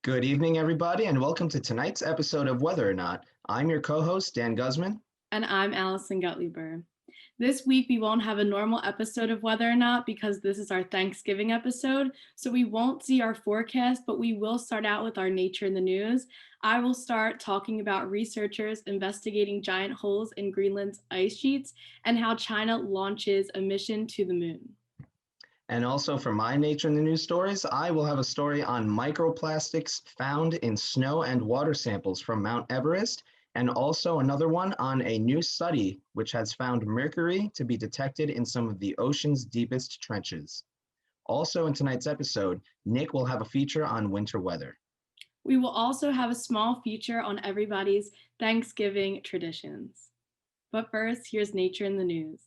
Good evening, everybody, and welcome to tonight's episode of Whether or Not. I'm your co-host, Dan Guzman. And I'm Allison Gutleber. This week we won't have a normal episode of Whether or Not because this is our Thanksgiving episode, so we won't see our forecast, but we will start out with our nature in the news. I will start talking about researchers investigating giant holes in Greenland's ice sheets and how China launches a mission to the moon. And also for my Nature in the News stories, I will have a story on microplastics found in snow and water samples from Mount Everest, and also another one on a new study which has found mercury to be detected in some of the ocean's deepest trenches. Also in tonight's episode, Nick will have a feature on winter weather. We will also have a small feature on everybody's Thanksgiving traditions. But first, here's Nature in the News.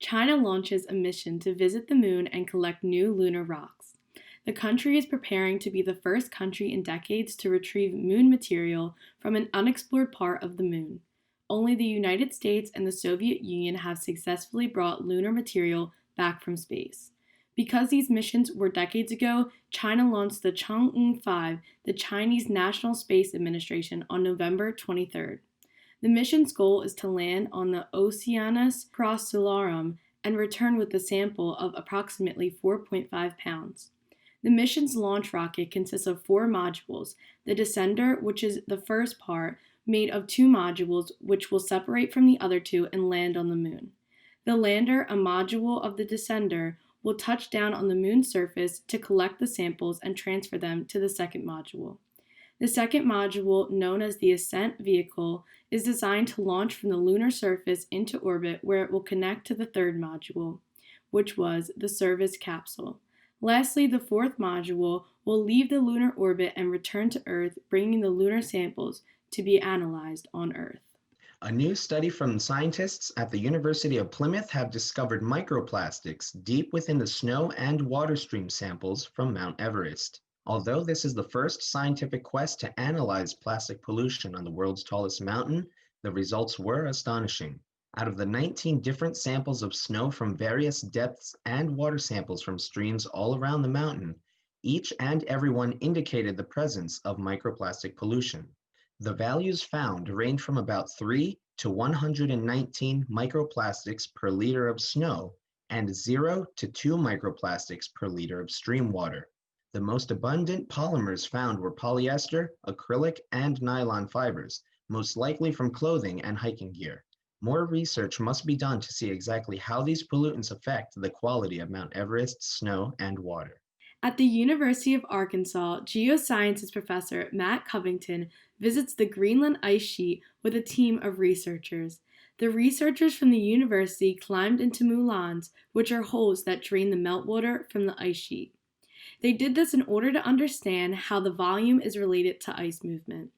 China launches a mission to visit the moon and collect new lunar rocks. The country is preparing to be the first country in decades to retrieve moon material from an unexplored part of the moon. Only the United States and the Soviet Union have successfully brought lunar material back from space. Because these missions were decades ago, China launched the Chang'e 5, the Chinese National Space Administration, on November 23rd. The mission's goal is to land on the Oceanus Procellarum and return with a sample of approximately 4.5 pounds. The mission's launch rocket consists of 4 modules: the descender, which is the first part, made of 2 modules which will separate from the other 2 and land on the moon. The lander, a module of the descender, will touch down on the moon's surface to collect the samples and transfer them to the second module. The second module, known as the Ascent Vehicle, is designed to launch from the lunar surface into orbit, where it will connect to the third module, which was the Service Capsule. Lastly, the fourth module will leave the lunar orbit and return to Earth, bringing the lunar samples to be analyzed on Earth. A new study from scientists at the University of Plymouth have discovered microplastics deep within the snow and water stream samples from Mount Everest. Although this is the first scientific quest to analyze plastic pollution on the world's tallest mountain, the results were astonishing. Out of the 19 different samples of snow from various depths and water samples from streams all around the mountain, each and every one indicated the presence of microplastic pollution. The values found range from about 3 to 119 microplastics per liter of snow and 0 to 2 microplastics per liter of stream water. The most abundant polymers found were polyester, acrylic, and nylon fibers, most likely from clothing and hiking gear. More research must be done to see exactly how these pollutants affect the quality of Mount Everest's snow and water. At the University of Arkansas, geosciences professor Matt Covington visits the Greenland ice sheet with a team of researchers. The researchers from the university climbed into moulins, which are holes that drain the meltwater from the ice sheet. They did this in order to understand how the volume is related to ice movement.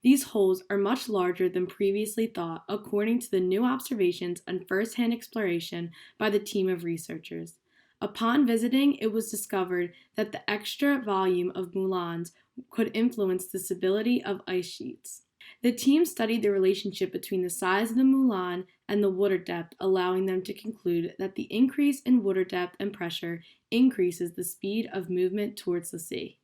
These holes are much larger than previously thought, according to the new observations and first-hand exploration by the team of researchers. Upon visiting, it was discovered that the extra volume of moulins could influence the stability of ice sheets. The team studied the relationship between the size of the moulin and the water depth, allowing them to conclude that the increase in water depth and pressure increases the speed of movement towards the sea.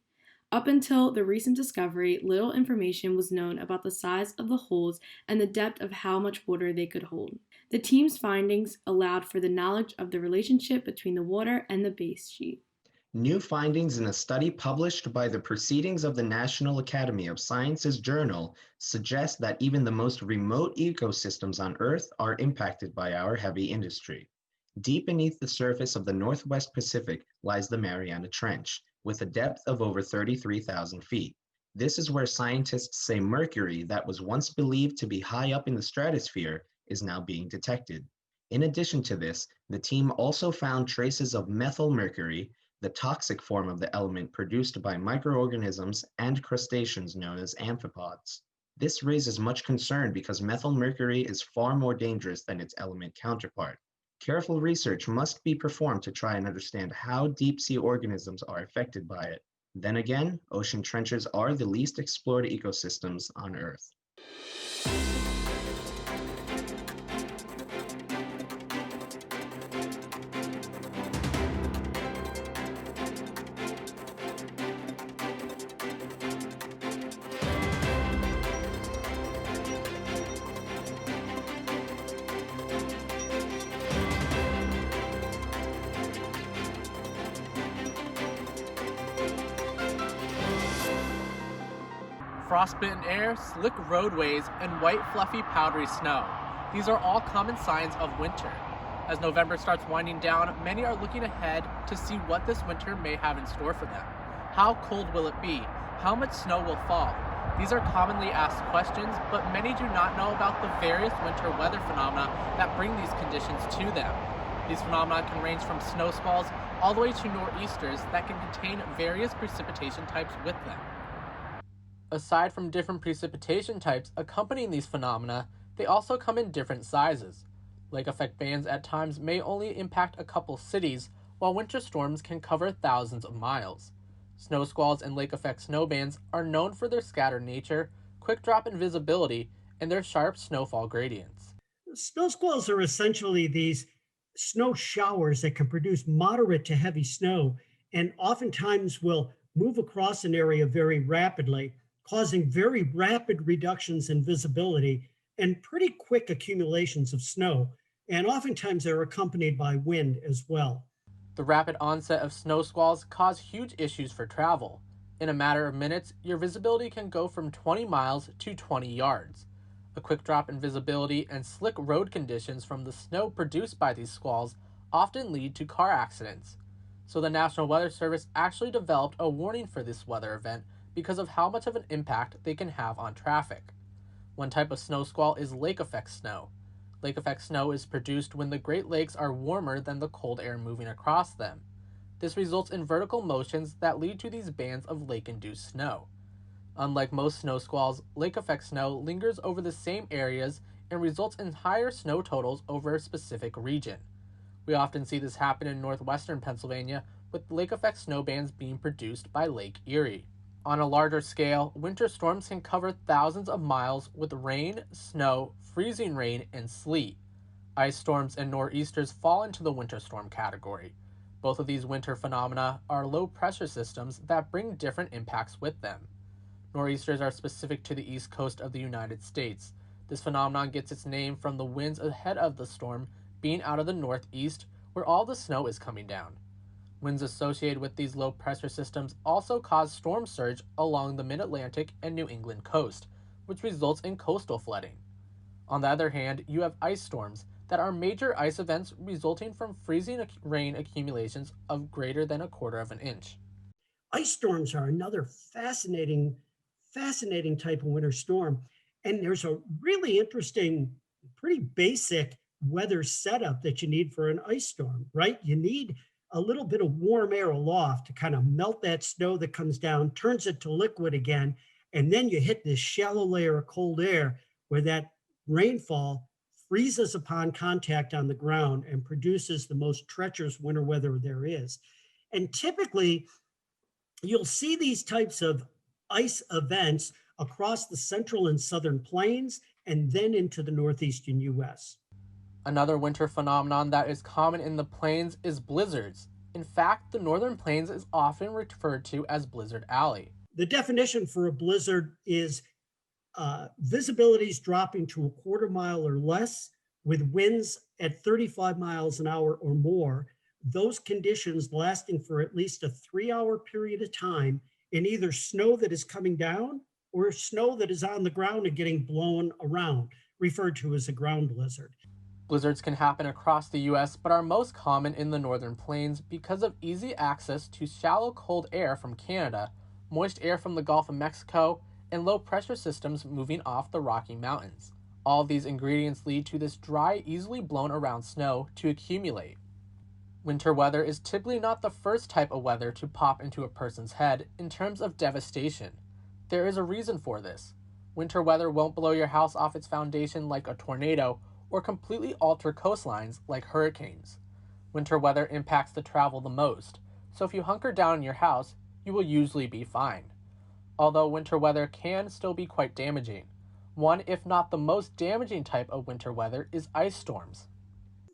Up until the recent discovery, little information was known about the size of the holes and the depth of how much water they could hold. The team's findings allowed for the knowledge of the relationship between the water and the base sheet. New findings in a study published by the Proceedings of the National Academy of Sciences Journal suggest that even the most remote ecosystems on Earth are impacted by our heavy industry. Deep beneath the surface of the Northwest Pacific lies the Mariana Trench, with a depth of over 33,000 feet. This is where scientists say mercury that was once believed to be high up in the stratosphere is now being detected. In addition to this, the team also found traces of methylmercury, the toxic form of the element produced by microorganisms and crustaceans known as amphipods. This raises much concern because methylmercury is far more dangerous than its element counterpart. Careful research must be performed to try and understand how deep-sea organisms are affected by it. Then again, ocean trenches are the least explored ecosystems on Earth. Frostbitten air, slick roadways, and white, fluffy, powdery snow. These are all common signs of winter. As November starts winding down, many are looking ahead to see what this winter may have in store for them. How cold will it be? How much snow will fall? These are commonly asked questions, but many do not know about the various winter weather phenomena that bring these conditions to them. These phenomena can range from snow squalls all the way to nor'easters that can contain various precipitation types with them. Aside from different precipitation types accompanying these phenomena, they also come in different sizes. Lake effect bands at times may only impact a couple cities, while winter storms can cover thousands of miles. Snow squalls and lake effect snow bands are known for their scattered nature, quick drop in visibility, and their sharp snowfall gradients. Snow squalls are essentially these snow showers that can produce moderate to heavy snow and oftentimes will move across an area very rapidly, causing very rapid reductions in visibility and pretty quick accumulations of snow. And oftentimes they're accompanied by wind as well. The rapid onset of snow squalls cause huge issues for travel. In a matter of minutes, your visibility can go from 20 miles to 20 yards. A quick drop in visibility and slick road conditions from the snow produced by these squalls often lead to car accidents. So the National Weather Service actually developed a warning for this weather event because of how much of an impact they can have on traffic. One type of snow squall is lake effect snow. Lake effect snow is produced when the Great Lakes are warmer than the cold air moving across them. This results in vertical motions that lead to these bands of lake-induced snow. Unlike most snow squalls, lake effect snow lingers over the same areas and results in higher snow totals over a specific region. We often see this happen in northwestern Pennsylvania, with lake effect snow bands being produced by Lake Erie. On a larger scale, winter storms can cover thousands of miles with rain, snow, freezing rain, and sleet. Ice storms and nor'easters fall into the winter storm category. Both of these winter phenomena are low pressure systems that bring different impacts with them. Nor'easters are specific to the east coast of the United States. This phenomenon gets its name from the winds ahead of the storm being out of the northeast, where all the snow is coming down. Winds associated with these low pressure systems also cause storm surge along the mid-Atlantic and New England coast, which results in coastal flooding. On the other hand, you have ice storms that are major ice events resulting from freezing rain accumulations of greater than a quarter of an inch. Ice storms are another fascinating type of winter storm. And there's a really interesting, pretty basic weather setup that you need for an ice storm, right? You need a little bit of warm air aloft to kind of melt that snow that comes down, turns it to liquid again, and then you hit this shallow layer of cold air where that rainfall freezes upon contact on the ground and produces the most treacherous winter weather there is. And typically, you'll see these types of ice events across the central and southern plains and then into the northeastern US. Another winter phenomenon that is common in the plains is blizzards. In fact, the northern plains is often referred to as Blizzard Alley. The definition for a blizzard is visibilities dropping to a quarter mile or less with winds at 35 miles an hour or more. Those conditions lasting for at least a 3-hour period of time in either snow that is coming down or snow that is on the ground and getting blown around, referred to as a ground blizzard. Blizzards can happen across the U.S. but are most common in the northern plains because of easy access to shallow cold air from Canada, moist air from the Gulf of Mexico, and low pressure systems moving off the Rocky Mountains. All of these ingredients lead to this dry, easily blown around snow to accumulate. Winter weather is typically not the first type of weather to pop into a person's head in terms of devastation. There is a reason for this. Winter weather won't blow your house off its foundation like a tornado or completely alter coastlines like hurricanes. Winter weather impacts the travel the most, so if you hunker down in your house, you will usually be fine. Although winter weather can still be quite damaging. One, if not the most damaging type of winter weather, is ice storms.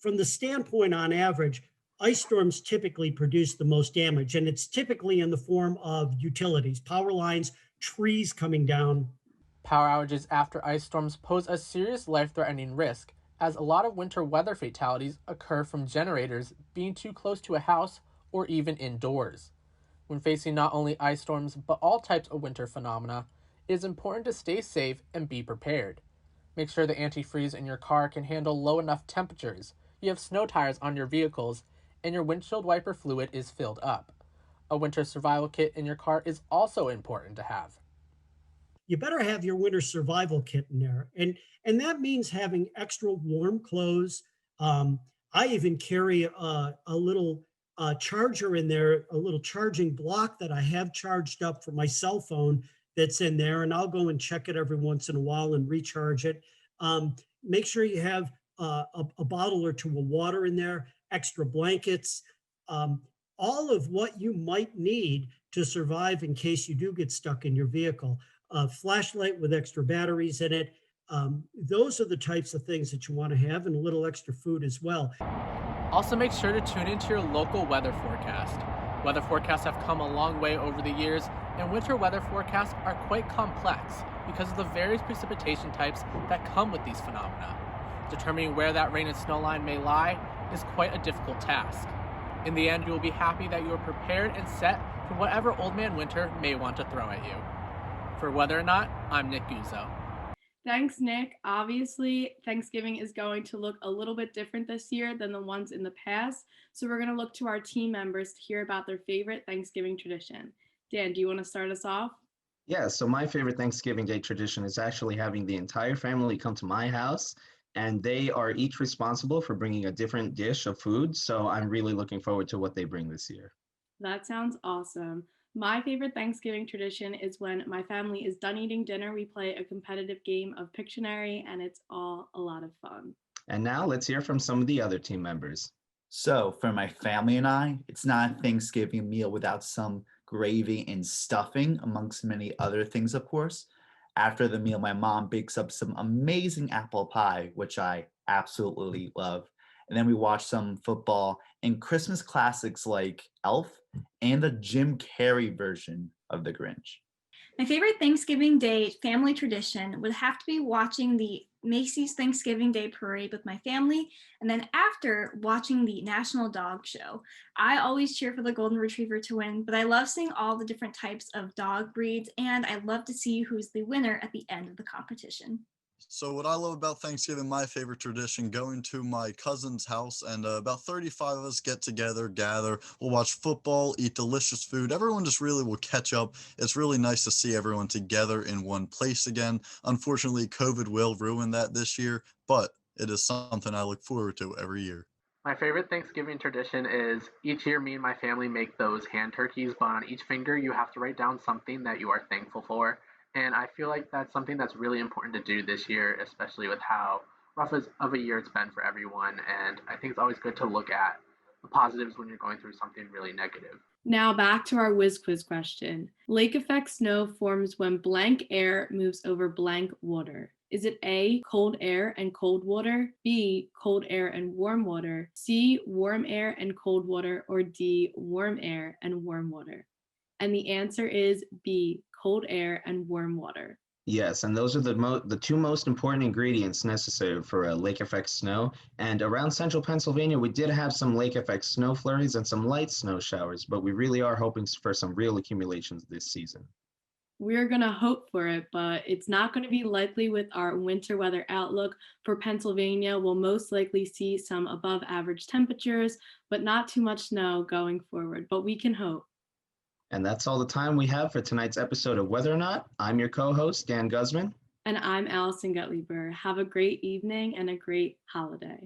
From the standpoint on average, ice storms typically produce the most damage, and it's typically in the form of utilities, power lines, trees coming down. Power outages after ice storms pose a serious life-threatening risk, as a lot of winter weather fatalities occur from generators being too close to a house or even indoors. When facing not only ice storms but all types of winter phenomena, It is important to stay safe and be prepared. Make sure the antifreeze in your car can handle low enough temperatures, you have snow tires on your vehicles, and your windshield wiper fluid is filled up. A winter survival kit in your car is also important to have. You better have your winter survival kit in there, and that means having extra warm clothes. I even carry a little charger in there, a little charging block that I have charged up for my cell phone that's in there, and I'll go and check it every once in a while and recharge it. Make sure you have a bottle or two of water in there, extra blankets, um, all of what you might need to survive in case you do get stuck in your vehicle. A flashlight with extra batteries in it. Those are the types of things that you want to have, and a little extra food as well. Also, make sure to tune into your local weather forecast. Weather forecasts have come a long way over the years, and winter weather forecasts are quite complex because of the various precipitation types that come with these phenomena. Determining where that rain and snow line may lie is quite a difficult task. In the end, you will be happy that you are prepared and set for whatever Old Man Winter may want to throw at you. For Whether or Not, I'm Nick Guzzo. Thanks, Nick. Obviously, Thanksgiving is going to look a little bit different this year than the ones in the past. So we're going to look to our team members to hear about their favorite Thanksgiving tradition. Dan, do you want to start us off? Yeah, so my favorite Thanksgiving Day tradition is actually having the entire family come to my house, and they are each responsible for bringing a different dish of food. So I'm really looking forward to what they bring this year. That sounds awesome. My favorite Thanksgiving tradition is when my family is done eating dinner, we play a competitive game of Pictionary, and it's all a lot of fun. And now let's hear from some of the other team members. So for my family and I, it's not a Thanksgiving meal without some gravy and stuffing, amongst many other things, of course. After the meal, my mom bakes up some amazing apple pie, which I absolutely love. And then we watch some football and Christmas classics like Elf and the Jim Carrey version of The Grinch. My favorite Thanksgiving Day family tradition would have to be watching the Macy's Thanksgiving Day Parade with my family, and then after watching the National Dog Show. I always cheer for the Golden Retriever to win, but I love seeing all the different types of dog breeds, and I love to see who's the winner at the end of the competition. So what I love about Thanksgiving, my favorite tradition, going to my cousin's house, and about 35 of us get together, gather, we'll watch football, eat delicious food. Everyone just really will catch up. It's really nice to see everyone together in one place again. Unfortunately, COVID will ruin that this year, but it is something I look forward to every year. My favorite Thanksgiving tradition is each year me and my family make those hand turkeys, but on each finger you have to write down something that you are thankful for. And I feel like that's something that's really important to do this year, especially with how rough of a year it's been for everyone. And I think it's always good to look at the positives when you're going through something really negative. Now back to our whiz quiz question. Lake effect snow forms when blank air moves over blank water. Is it A, cold air and cold water, B, cold air and warm water, C, warm air and cold water, or D, warm air and warm water? And the answer is B, cold air and warm water. Yes, and those are the two most important ingredients necessary for a lake effect snow. And around central Pennsylvania, we did have some lake effect snow flurries and some light snow showers, but we really are hoping for some real accumulations this season. We're going to hope for it, but it's not going to be likely with our winter weather outlook. For Pennsylvania, we'll most likely see some above average temperatures, but not too much snow going forward, but we can hope. And that's all the time we have for tonight's episode of Whether or Not. I'm your co-host, Dan Guzman. And I'm Allison Gutleber. Have a great evening and a great holiday.